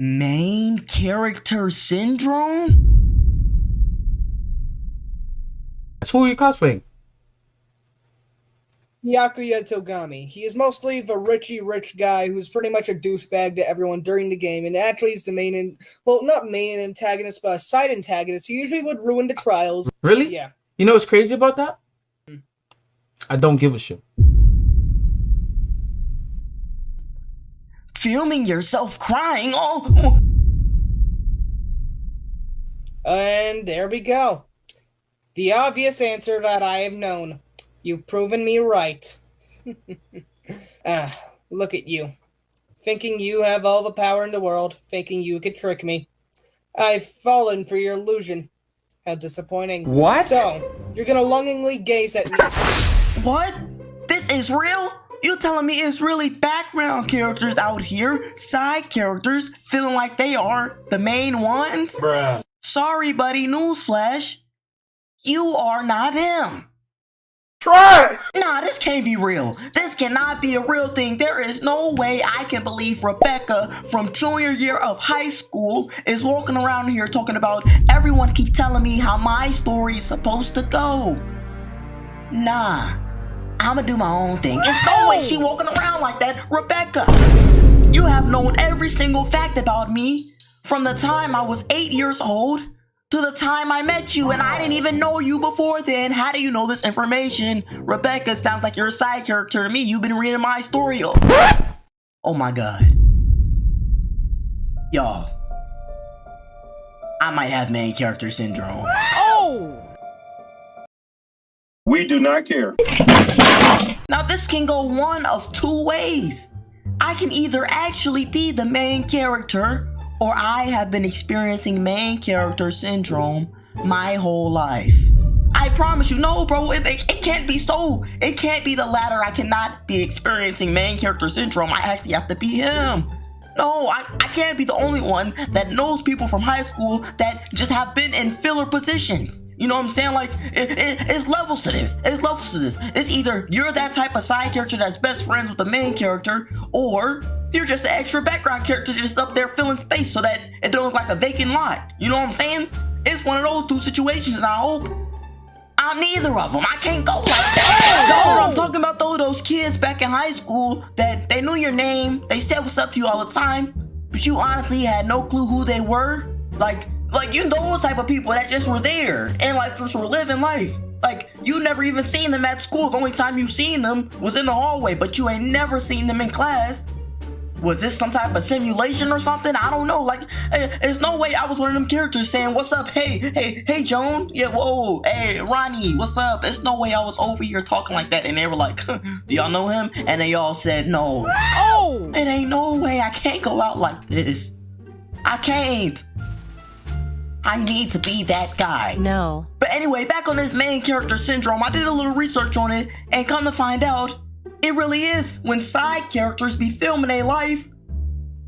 Main character syndrome? So who are you cosplaying? Yakuya Togami. He is mostly the rich guy who's pretty much a douchebag to everyone during the game, and actually is the main, not main antagonist, but a side antagonist. He usually would ruin the trials. Really? Yeah. You know what's crazy about that? I don't give a shit. Filming yourself crying? Oh! And there we go. The obvious answer that I have known. You've proven me right. Look at you. Thinking you have all the power in the world, thinking you could trick me. I've fallen for your illusion. How disappointing. What? So, you're gonna longingly gaze at me. What? This is real? You telling me it's really background characters out here, side characters, feeling like they are the main ones? Bruh. Sorry, buddy, newsflash. You are not him. Try! Nah, this can't be real. This cannot be a real thing. There is no way I can believe Rebecca from junior year of high school is walking around here talking about everyone keep telling me how my story is supposed to go. Nah, I'ma do my own thing. There's no way she walking around like that. Rebecca, you have known every single fact about me from the time I was 8 years old to the time I met you, and I didn't even know you before then. How do you know this information? Rebecca, sounds like you're a side character to me. You've been reading my story. Oh my god. Y'all, I might have main character syndrome. We do not care. Now this can go one of two ways. I can either actually be the main character, or I have been experiencing main character syndrome my whole life. I promise you, no bro, it can't be so. It can't be the latter. I cannot be experiencing main character syndrome. I actually have to be him. No, I can't be the only one that knows people from high school that just have been in filler positions. You know what I'm saying? Like, it's levels to this. It's levels to this. It's either you're that type of side character that's best friends with the main character, or you're just an extra background character just up there filling space so that it don't look like a vacant lot. You know what I'm saying? It's one of those two situations, and I hope I'm neither of them. I can't go like that. You know what I'm talking about, though? Those kids back in high school that they knew your name, they said what's up to you all the time, but you honestly had no clue who they were. Like you know, those type of people that just were there and like just were living life. Like, you never even seen them at school. The only time you seen them was in the hallway, but you ain't never seen them in class. Was this some type of simulation or something? I don't know. Like, there's no way I was one of them characters saying, what's up? Hey, Joan? Yeah, whoa. Hey, Ronnie, what's up? There's no way I was over here talking like that. And they were like, do y'all know him? And they all said, no. Oh! It ain't no way. I can't go out like this. I can't. I need to be that guy. No. But anyway, back on this main character syndrome, I did a little research on it and come to find out, it really is when side characters be filming their life,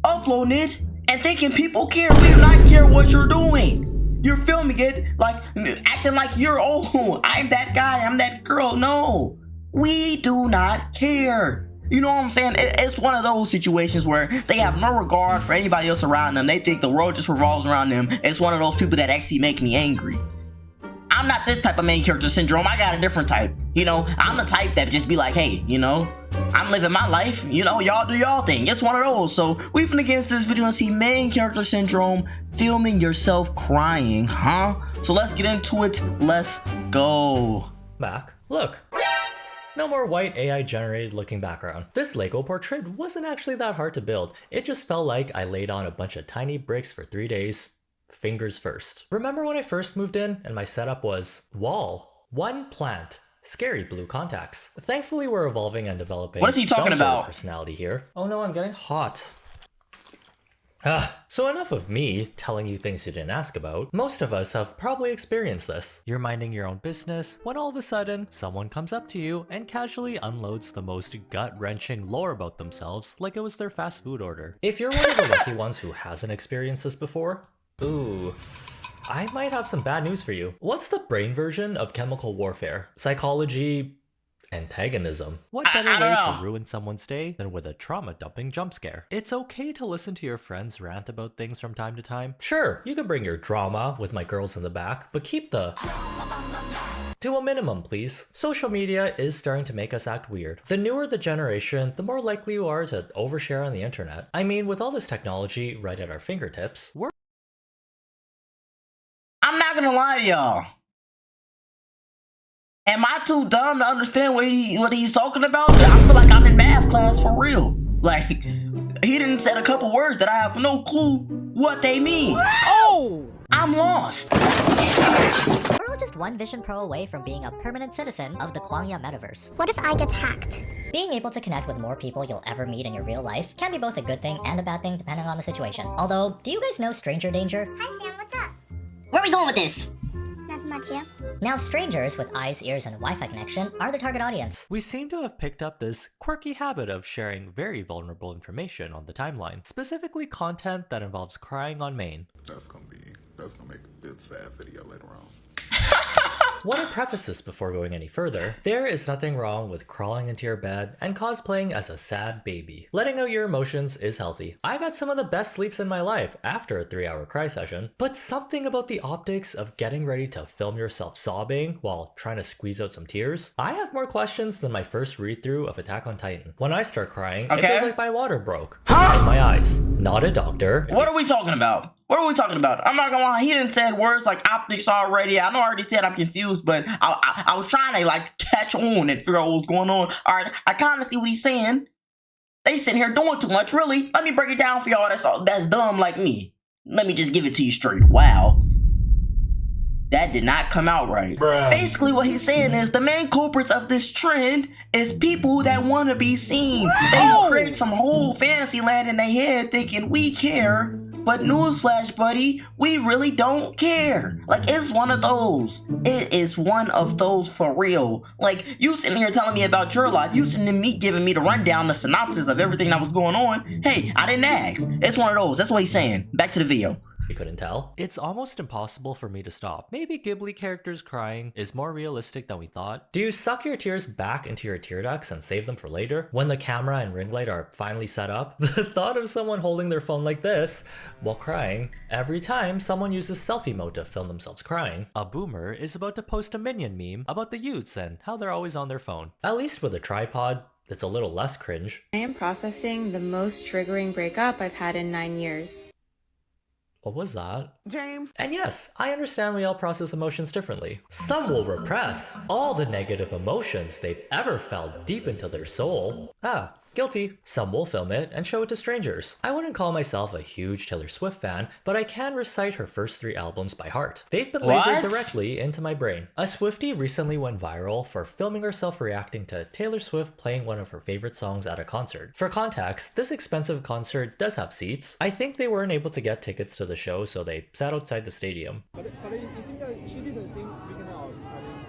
uploading it, and thinking people care. We do not care what you're doing. You're filming it like acting like you're, oh, I'm that guy, I'm that girl. No, we do not care. You know what I'm saying? It's one of those situations where they have no regard for anybody else around them. They think the world just revolves around them. It's one of those people that actually make me angry. I'm not this type of main character syndrome. I got a different type. You know, I'm the type that just be like, hey, you know, I'm living my life. You know, y'all do y'all thing. It's one of those. So we finna get into this video and see main character syndrome, filming yourself crying, huh? So let's get into it. Let's go. Back. Look. No more white AI generated looking background. This Lego portrait wasn't actually that hard to build. It just felt like I laid on a bunch of tiny bricks for 3 days. Fingers first. Remember when I first moved in and my setup was wall, one plant, scary blue contacts. Thankfully we're evolving and developing. What is he talking about? Personality here. Oh no, I'm getting hot. So enough of me telling you things you didn't ask about. Most of us have probably experienced this. You're minding your own business when all of a sudden someone comes up to you and casually unloads the most gut-wrenching lore about themselves like it was their fast food order. If you're one of the lucky ones who hasn't experienced this before, ooh, I might have some bad news for you. What's the brain version of chemical warfare? Psychology Antagonism. What I better don't way know. to ruin someone's day than with a trauma-dumping jump scare? It's okay to listen to your friends rant about things from time to time. Sure, you can bring your drama with my girls in the back, but keep the to a minimum, please. Social media is starting to make us act weird. The newer the generation, the more likely you are to overshare on the internet. I mean, with all this technology right at our fingertips, I'm not gonna lie to y'all. Am I too dumb to understand what he's talking about? I feel like I'm in math class for real. Like, he didn't said a couple words that I have no clue what they mean. Oh! I'm lost. We're all just one Vision Pro away from being a permanent citizen of the Kwangya metaverse. What if I get hacked? Being able to connect with more people you'll ever meet in your real life can be both a good thing and a bad thing depending on the situation. Although, do you guys know stranger danger? Hi Sam, what's up? Where are we going with this? Not much, yeah? Now strangers with eyes, ears, and Wi-Fi connection are the target audience. we seem to have picked up this quirky habit of sharing very vulnerable information on the timeline, specifically content that involves crying on main. That's gonna make a good sad video later on. Want to preface this before going any further, there is nothing wrong with crawling into your bed and cosplaying as a sad baby. Letting out your emotions is healthy. I've had some of the best sleeps in my life after a 3-hour cry session, but something about the optics of getting ready to film yourself sobbing while trying to squeeze out some tears. I have more questions than my first read through of Attack on Titan. When I start crying, it feels like my water broke in my eyes. Not a doctor. What are we talking about? What are we talking about? I'm not gonna lie, he didn't said words like optics already. I know I already said I'm confused, but I was trying to like catch on and figure out what was going on. All right, I kind of see what he's saying. They sitting here doing too much, really. Let me break it down for y'all that's dumb like me. Let me just give it to you straight. Wow. That did not come out right. Bruh. Basically, what he's saying is the main culprits of this trend is people that want to be seen. They create some whole fantasy land in their head thinking we care, but newsflash, buddy, we really don't care. Like, it's one of those. It is one of those for real. Like, you sitting here telling me about your life, you sitting me giving me the rundown, the synopsis of everything that was going on. Hey, I didn't ask. It's one of those. That's what he's saying. Back to the video. You couldn't tell. It's almost impossible for me to stop. Maybe Ghibli characters crying is more realistic than we thought. Do you suck your tears back into your tear ducts and save them for later? When the camera and ring light are finally set up? The thought of someone holding their phone like this while crying every time someone uses selfie mode to film themselves crying. A boomer is about to post a Minion meme about the youths and how they're always on their phone. At least with a tripod, it's a little less cringe. I am processing the most triggering breakup I've had in 9 years. What was that? James. And yes, I understand we all process emotions differently. Some will repress all the negative emotions they've ever felt deep into their soul. Ah, guilty. Some will film it and show it to strangers. I wouldn't call myself a huge Taylor Swift fan, but I can recite her first 3 albums by heart. They've been lasered directly into my brain. A Swiftie recently went viral for filming herself reacting to Taylor Swift playing one of her favorite songs at a concert. For context, this expensive concert does have seats. I think they weren't able to get tickets to the show, so they sat outside the stadium. But you think that she didn't sing speaking out, I mean,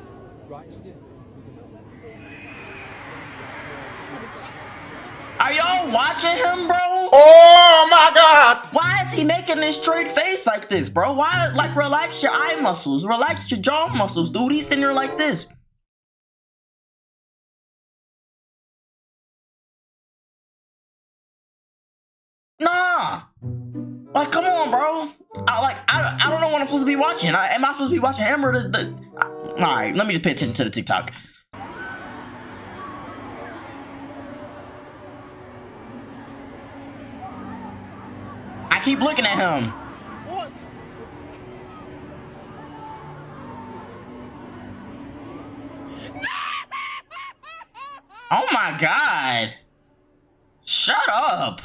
right? She didn't speak out. Are y'all watching him, bro? Oh my God! Why is he making this straight face like this, bro? Why, like, relax your eye muscles, relax your jaw muscles, dude. He's sitting there like this. Nah. Like, come on, bro. I don't know what I'm supposed to be watching. Am I supposed to be watching him or all right, let me just pay attention to the TikTok. I keep looking at him. What? Oh my God. Shut up.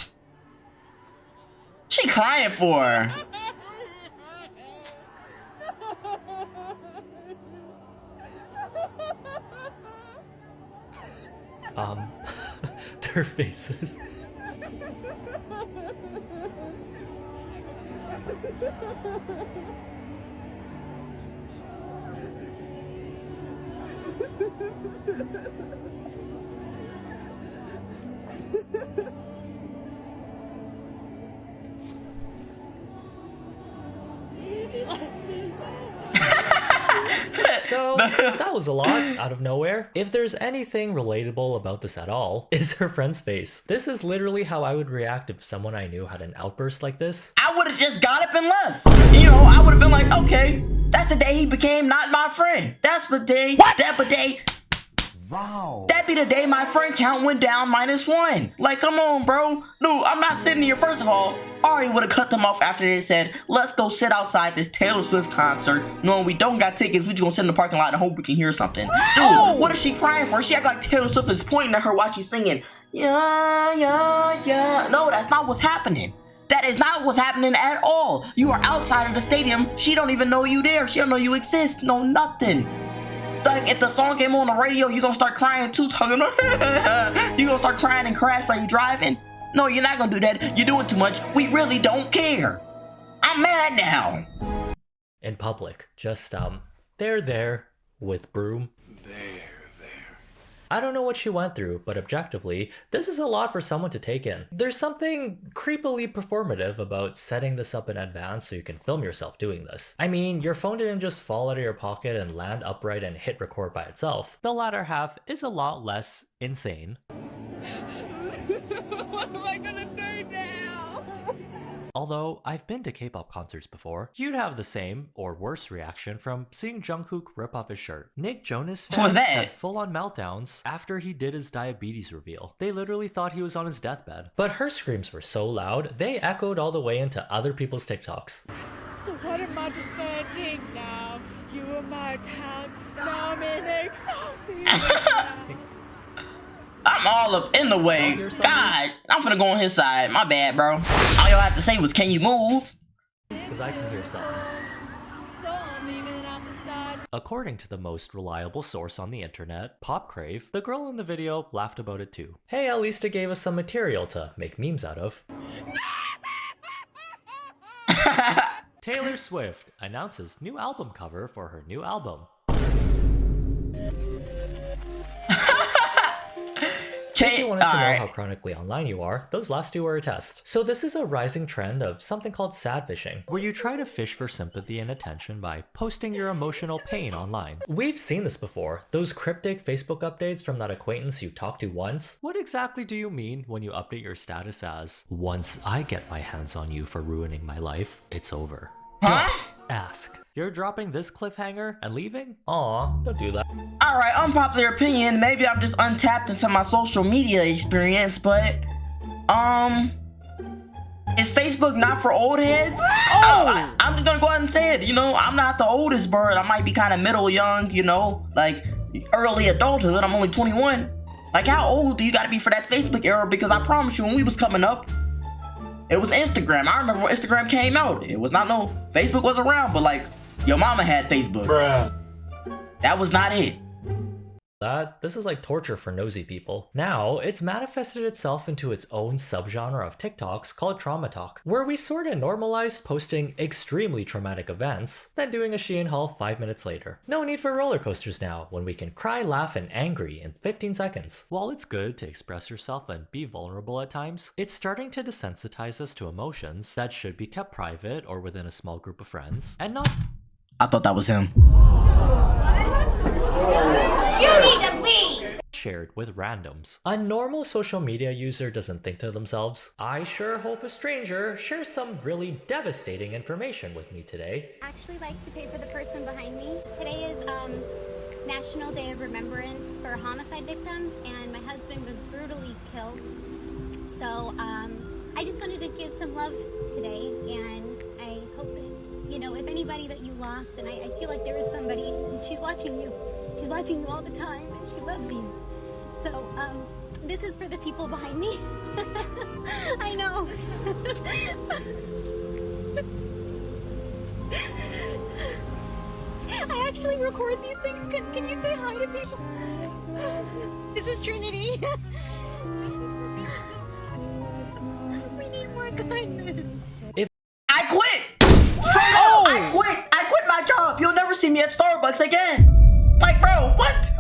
She crying for? Their faces. So that was a lot out of nowhere. If there's anything relatable about this at all, is her friend's face. This is literally how I would react if someone I knew had an outburst like this. I would have just got up and left. You know, I would have been like, okay, that's the day he became not my friend. That's the day. Wow. That be the day my friend count went down -1. Like, come on, bro. Dude, I'm not sitting here. First of all, I already would have cut them off after they said, let's go sit outside this Taylor Swift concert. Knowing we don't got tickets, we just gonna sit in the parking lot and hope we can hear something. Dude, what is she crying for? She act like Taylor Swift is pointing at her while she's singing. Yeah, yeah, yeah. No, that's not what's happening. That is not what's happening at all. You are outside of the stadium. She don't even know you there. She don't know you exist. No, nothing. Like, if the song came on the radio, you gonna start crying too, talking. You gonna start crying and crash while you driving? No, you're not gonna do that. You're doing too much. We really don't care. I'm mad now. In public, just there with broom. I don't know what she went through, but objectively, this is a lot for someone to take in. There's something creepily performative about setting this up in advance so you can film yourself doing this. I mean, your phone didn't just fall out of your pocket and land upright and hit record by itself. The latter half is a lot less insane. What am I gonna do now? Although, I've been to K-pop concerts before, you'd have the same, or worse reaction from seeing Jungkook rip off his shirt. Nick Jonas fans had full-on meltdowns after he did his diabetes reveal. They literally thought he was on his deathbed. But her screams were so loud, they echoed all the way into other people's TikToks. So what am I defending now? You are my town, now I'm in exhaustion. I'm all up in the way. God, I'm finna go on his side. My bad, bro. All y'all have to say was, can you move? Because I can hear something. So I'm leaving out the side. According to the most reliable source on the internet, Popcrave, the girl in the video laughed about it too. Hey, at least it gave us some material to make memes out of. Taylor Swift announces new album cover for her new album. If you wanted to know how chronically online you are, those last two are a test. So this is a rising trend of something called sadfishing, where you try to fish for sympathy and attention by posting your emotional pain online. We've seen this before, those cryptic Facebook updates from that acquaintance you talked to once. What exactly do you mean when you update your status as, once I get my hands on you for ruining my life, it's over? Huh? Ask. You're dropping this cliffhanger and leaving? Aw, don't do that. Alright, unpopular opinion. Maybe I'm just untapped into my social media experience, but is Facebook not for old heads? Oh! I'm just gonna go ahead and say it. You know, I'm not the oldest bird. I might be kind of middle young, you know, like early adulthood. I'm only 21. Like, how old do you gotta be for that Facebook era? Because I promise you, when we was coming up, it was Instagram. I remember when Instagram came out. It was not no Facebook was around, but like your mama had Facebook. Bruh. That was not it. This is like torture for nosy people. Now, it's manifested itself into its own subgenre of TikToks called Trauma Talk, where we sorta normalized posting extremely traumatic events, then doing a Shein haul 5 minutes later. No need for roller coasters now, when we can cry, laugh, and angry in 15 seconds. While it's good to express yourself and be vulnerable at times, it's starting to desensitize us to emotions that should be kept private or within a small group of friends, and not— I thought that was him. You need to leave! Shared with randoms. A normal social media user doesn't think to themselves, I sure hope a stranger shares some really devastating information with me today. Actually like to pay for the person behind me. Today is National Day of Remembrance for homicide victims, and my husband was brutally killed. So I just wanted to give some love today, and I hope that, you know, if anybody that you lost, and I feel like there is somebody, and she's watching you. She's watching you all the time, and she loves you. So, this is for the people behind me. I know. I actually record these things. Can you say hi to people? This is Trinity. We need more kindness. I quit! Straight up! I quit my job! You'll never see me at Starbucks again! Like, bro, what?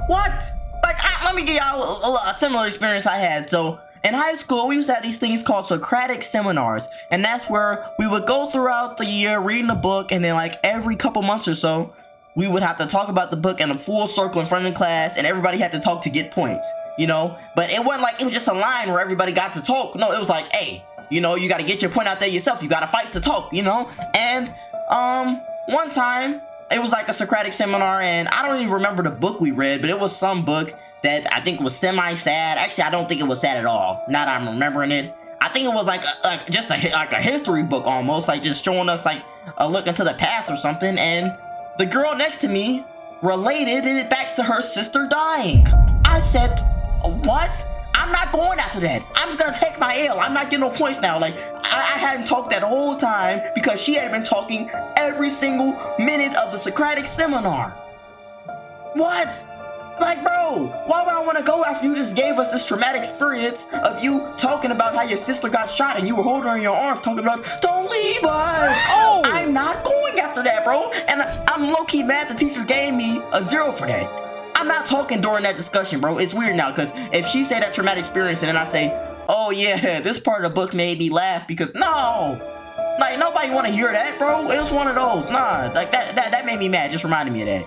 Like, let me give y'all a similar experience I had. So, in high school, we used to have these things called Socratic seminars. And that's where we would go throughout the year reading a book, and then like every couple months or so, we would have to talk about the book in a full circle in front of the class, and everybody had to talk to get points, you know? But it wasn't like it was just a line where everybody got to talk. No, it was like, hey, you know, you got to get your point out there yourself. You got to fight to talk, you know? And one time, it was like a Socratic seminar, and I don't even remember the book we read, but it was some book that I think was semi-sad. Actually, I don't think it was sad at all, now that I'm remembering it. I think it was like just a history book almost, like just showing us like a look into the past or something, and the girl next to me related it back to her sister dying. I said, what? I'm not going after that. I'm just gonna take my L. I'm not getting no points now. Like, I hadn't talked that whole time because she had been talking every single minute of the Socratic seminar. What? Like, bro, why would I want to go after you just gave us this traumatic experience of you talking about how your sister got shot and you were holding her in your arms talking about, don't leave us. Oh, I'm not going after that, bro. And I'm low-key mad the teacher gave me a 0 for that. I'm not talking during that discussion, bro. It's weird now, because if she said that traumatic experience and then I say, oh yeah, this part of the book made me laugh because, no. Like, nobody want to hear that, bro. It was one of those. Nah, like, that made me mad. Just reminded me of that.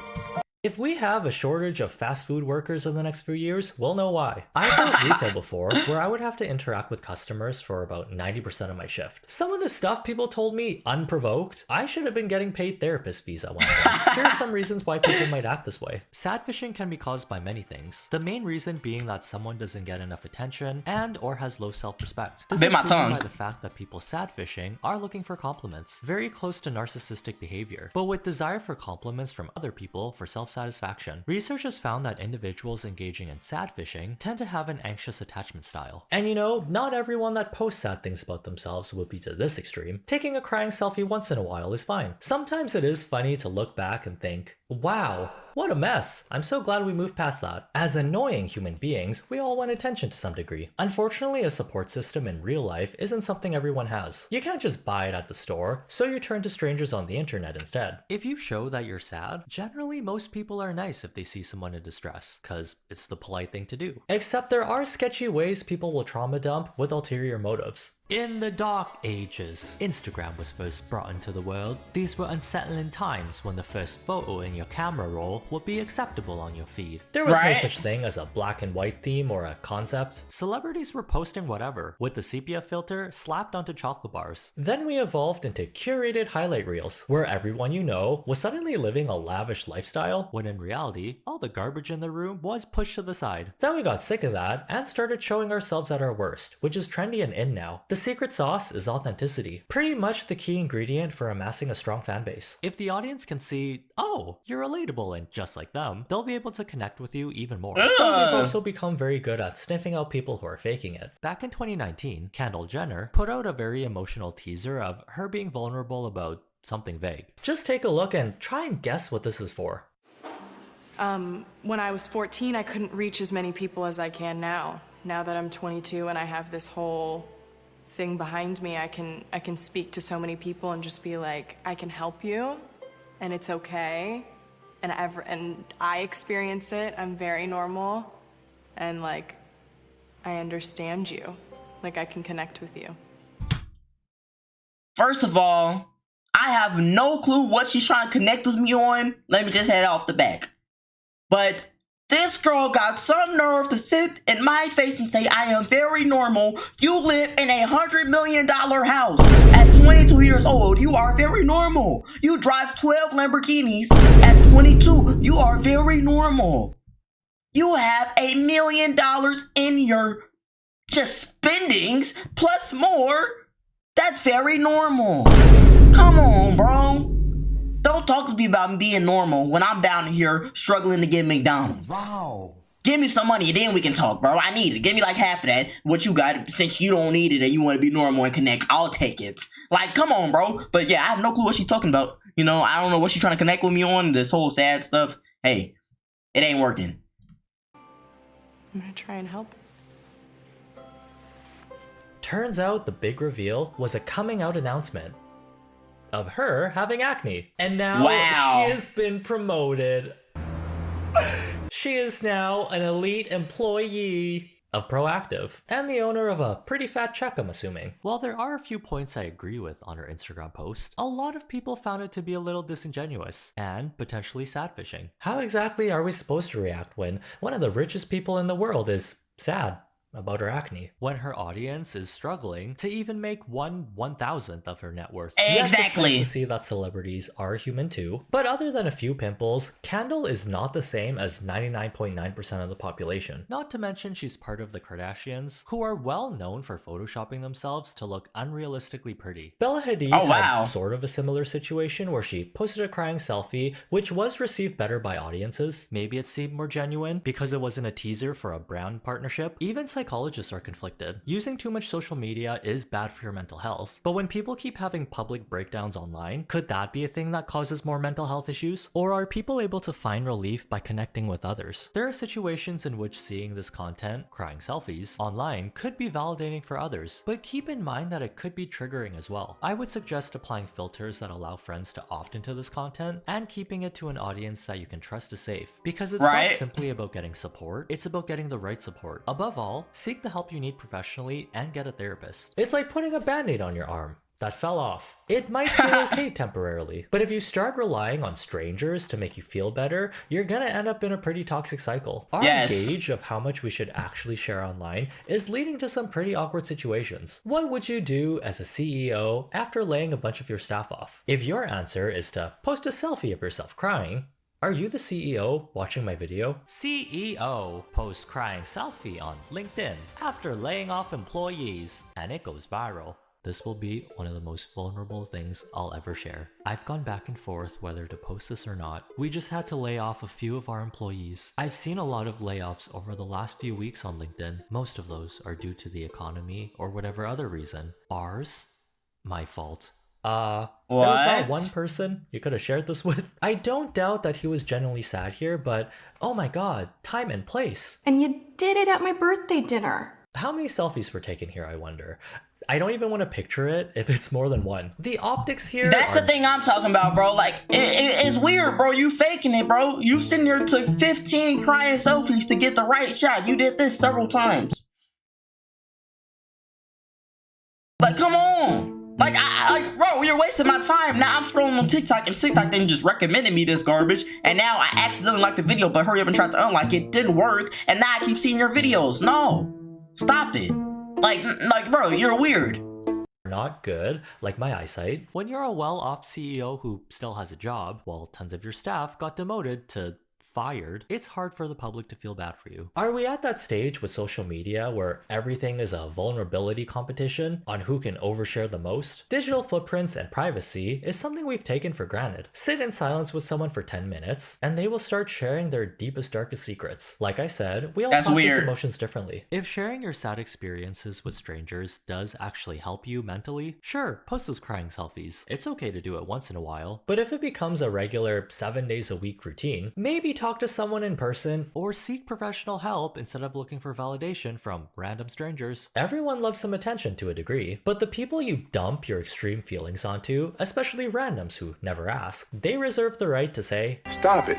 If we have a shortage of fast food workers in the next few years, we'll know why. I've worked retail before, where I would have to interact with customers for about 90% of my shift. Some of the stuff people told me, unprovoked, I should have been getting paid therapist fees at one point. Here are some reasons why people might act this way. Sadfishing can be caused by many things. The main reason being that someone doesn't get enough attention and or has low self-respect. This is proven by the fact that people sadfishing are looking for compliments, very close to narcissistic behavior, but with desire for compliments from other people for self-satisfaction. Research has found that individuals engaging in sadfishing tend to have an anxious attachment style. And you know, not everyone that posts sad things about themselves would be to this extreme. Taking a crying selfie once in a while is fine. Sometimes it is funny to look back and think, wow, what a mess. I'm so glad we moved past that. As annoying human beings, we all want attention to some degree. Unfortunately, a support system in real life isn't something everyone has. You can't just buy it at the store, so you turn to strangers on the internet instead. If you show that you're sad, generally most people are nice if they see someone in distress, cause it's the polite thing to do. Except there are sketchy ways people will trauma dump with ulterior motives. In the dark ages, Instagram was first brought into the world. These were unsettling times when the first photo in your camera roll would be acceptable on your feed. There was no such thing as a black and white theme or a concept. Celebrities were posting whatever, with the sepia filter slapped onto chocolate bars. Then we evolved into curated highlight reels, where everyone you know was suddenly living a lavish lifestyle, when in reality, all the garbage in the room was pushed to the side. Then we got sick of that and started showing ourselves at our worst, which is trendy and in now. The secret sauce is authenticity, pretty much the key ingredient for amassing a strong fan base. If the audience can see, oh, you're relatable and just like them, they'll be able to connect with you even more. But we've also become very good at sniffing out people who are faking it. Back in 2019, Kendall Jenner put out a very emotional teaser of her being vulnerable about something vague. Just take a look and try and guess what this is for. When I was 14, I couldn't reach as many people as I can now. Now that I'm 22 and I have this whole thing behind me, I can speak to so many people and just be like, I can help you and it's okay. And I experience it. I'm very normal and like I understand you. Like I can connect with you. First of all, I have no clue what she's trying to connect with me on. Let me just head off the back. But this girl got some nerve to sit in my face and say, I am very normal. You live in $100 million house. At 22 years old, you are very normal. You drive 12 Lamborghinis at 22. You are very normal. You have $1 million in your just spendings plus more. That's very normal. Come on, bro. Don't talk to me about being normal when I'm down here struggling to get McDonald's. Wow. Give me some money, then we can talk, bro. I need it. Give me like half of that. What you got, since you don't need it and you want to be normal and connect, I'll take it. Like, come on, bro. But yeah, I have no clue what she's talking about. You know, I don't know what she's trying to connect with me on, this whole sad stuff. Hey, it ain't working. I'm gonna try and help. Turns out the big reveal was a coming out announcement of her having acne. And now she has been promoted. She is now an elite employee. of proactive, and the owner of a pretty fat check, I'm assuming. While there are a few points I agree with on her Instagram post, a lot of people found it to be a little disingenuous and potentially sadfishing. How exactly are we supposed to react when one of the richest people in the world is sad about her acne, when her audience is struggling to even make 1/1000th of her net worth? Exactly. Yes, it's nice to see that celebrities are human too, but other than a few pimples, Kendall is not the same as 99.9% of the population. Not to mention she's part of the Kardashians, who are well known for photoshopping themselves to look unrealistically pretty. Bella Hadid had sort of a similar situation where she posted a crying selfie, which was received better by audiences. Maybe it seemed more genuine because it wasn't a teaser for a brand partnership. Even psychologists are conflicted. Using too much social media is bad for your mental health, but when people keep having public breakdowns online, could that be a thing that causes more mental health issues? Or are people able to find relief by connecting with others? There are situations in which seeing this content, crying selfies, online could be validating for others, but keep in mind that it could be triggering as well. I would suggest applying filters that allow friends to opt into this content and keeping it to an audience that you can trust is safe, because it's not simply about getting support, it's about getting the right support. Above all, seek the help you need professionally and get a therapist. It's like putting a band-aid on your arm that fell off. It might feel okay temporarily, but if you start relying on strangers to make you feel better, you're gonna end up in a pretty toxic cycle. Our gauge of how much we should actually share online is leading to some pretty awkward situations. What would you do as a CEO after laying a bunch of your staff off? If your answer is to post a selfie of yourself crying, are you the CEO watching my video? CEO posts crying selfie on LinkedIn after laying off employees, and it goes viral. This will be one of the most vulnerable things I'll ever share. I've gone back and forth whether to post this or not. We just had to lay off a few of our employees. I've seen a lot of layoffs over the last few weeks on LinkedIn. Most of those are due to the economy or whatever other reason. Ours? My fault. There was that one person you could have shared this with. I don't doubt that he was genuinely sad here, but oh my god, time and place. And you did it at my birthday dinner. How many selfies were taken here, I wonder? I don't even want to picture it if it's more than one. The optics here That's the thing I'm talking about, bro. Like, it's weird, bro. You faking it, bro. You sitting there took 15 crying selfies to get the right shot. You did this several times. Like, come on. Like, bro, you're wasting my time. Now I'm scrolling on TikTok and TikTok then just recommended me this garbage. And now I accidentally liked the video, but hurry up and try to unlike it. Didn't work. And now I keep seeing your videos. No. Stop it. Like, bro, you're weird. Not good, like my eyesight. When you're a well-off CEO who still has a job, while tons of your staff got demoted to fired, it's hard for the public to feel bad for you. Are we at that stage with social media where everything is a vulnerability competition on who can overshare the most? Digital footprints and privacy is something we've taken for granted. Sit in silence with someone for 10 minutes and they will start sharing their deepest, darkest secrets. Like I said, we all process emotions differently. If sharing your sad experiences with strangers does actually help you mentally, sure, post those crying selfies. It's okay to do it once in a while. But if it becomes a regular 7 days a week routine, maybe talk to someone in person or seek professional help instead of looking for validation from random strangers. Everyone loves some attention to a degree, but the people you dump your extreme feelings onto, especially randoms who never ask, they reserve the right to say, "Stop it.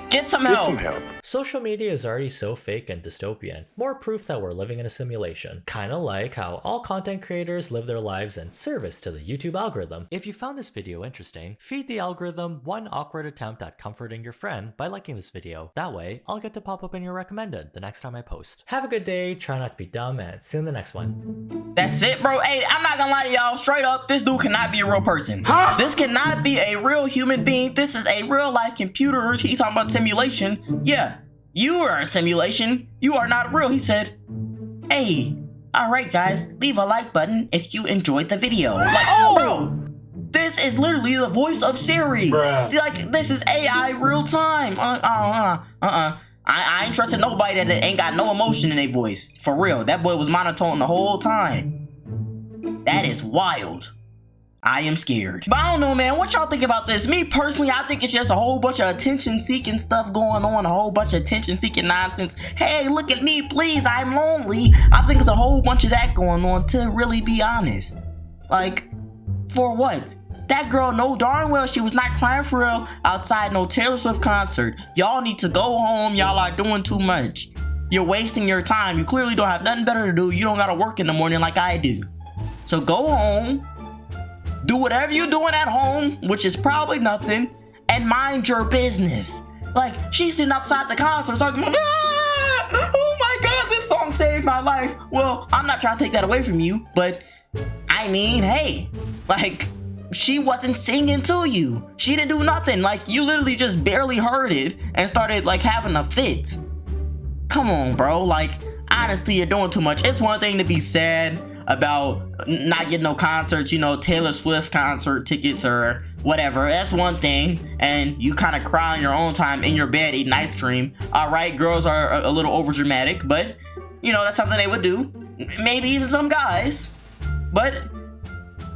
Get some help. Social media is already so fake and dystopian. More proof that we're living in a simulation. Kinda like how all content creators live their lives in service to the YouTube algorithm. If you found this video interesting, feed the algorithm one awkward attempt at comforting your friend by liking this video. That way, I'll get to pop up in your recommended the next time I post. Have a good day, try not to be dumb, and see you in the next one. That's it, bro. Hey, I'm not gonna lie to y'all. Straight up, this dude cannot be a real person. Huh? This cannot be a real human being. This is a real life computer. He's talking about simulation. Yeah, you are a simulation. You are not real. He said, hey, all right, guys, leave a like button if you enjoyed the video. Like, bro, this is literally the voice of Siri. Bruh. Like, this is AI real time. I ain't trusting nobody that ain't got no emotion in their voice. For real, that boy was monotone the whole time. That is wild. I am scared. But I don't know, man. What y'all think about this? Me personally, I think it's just a whole bunch of attention-seeking stuff going on. A whole bunch of attention-seeking nonsense. Hey, look at me, please. I'm lonely. I think it's a whole bunch of that going on, to really be honest. Like, for what? That girl know darn well she was not crying for real outside no Taylor Swift concert. Y'all need to go home. Y'all are doing too much. You're wasting your time. You clearly don't have nothing better to do. You don't gotta work in the morning like I do. So go home, do whatever you're doing at home, which is probably nothing, and mind your business. Like, she's sitting outside the concert talking about, oh my God, this song saved my life. Well, I'm not trying to take that away from you, but I mean, hey, like, she wasn't singing to you. She didn't do nothing. Like, you literally just barely heard it and started like having a fit. Come on, bro. Like, honestly, you're doing too much. It's one thing to be sad about not getting no concerts, you know, Taylor Swift concert tickets or whatever. That's one thing. And you kind of cry on your own time in your bed eating ice cream. All right, girls are a little over dramatic, but you know, that's something they would do. Maybe even some guys. But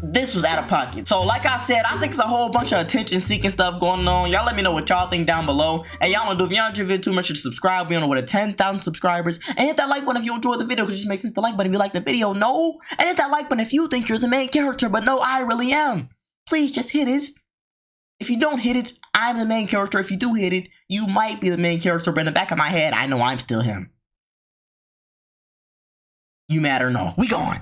this was out of pocket. So like I said, I think it's a whole bunch of attention seeking stuff going on. Y'all let me know what y'all think down below. And y'all know, if y'all enjoyed the video too much, to subscribe. We on the way to 10,000 subscribers. And hit that like button if you enjoyed the video, because it just makes sense to like button if you like the video. No. And hit that like button if you think you're the main character, but no, I really am. Please just hit it. If you don't hit it, I'm the main character. If you do hit it, you might be the main character, but in the back of my head, I know I'm still him. You mad or no? We gone.